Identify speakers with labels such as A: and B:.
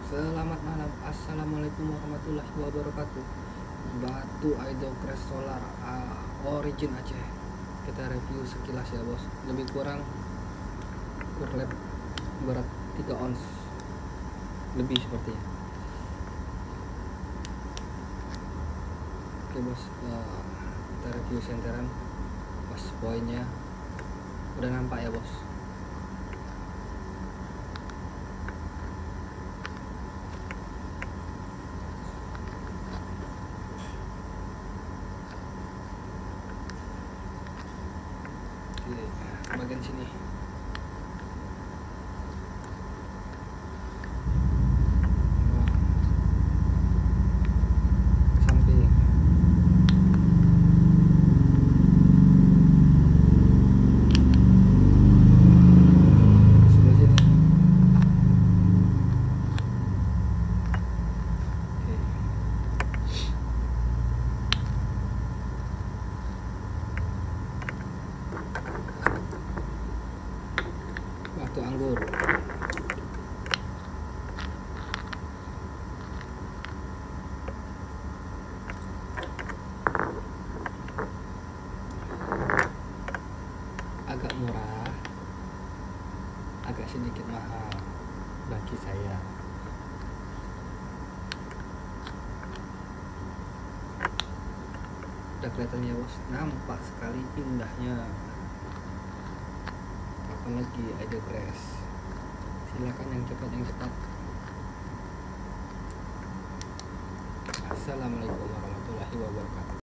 A: Selamat malam, assalamualaikum warahmatullahi wabarakatuh. Batu Idocrest Solar Origin Aceh. Kita review sekilas ya bos. Lebih kurang kurlap berat 3 ons lebih sepertinya. Oke bos, kita review senteran. Pas poinnya udah nampak ya bos. Bagian sini samping sebelah sini. Batu anggur. Agak murah, agak sedikit mahal bagi saya. Udah kelihatan ya bos, nampak sekali indahnya. Apalagi Idocrest, silakan yang cepat. Assalamualaikum warahmatullahi wabarakatuh.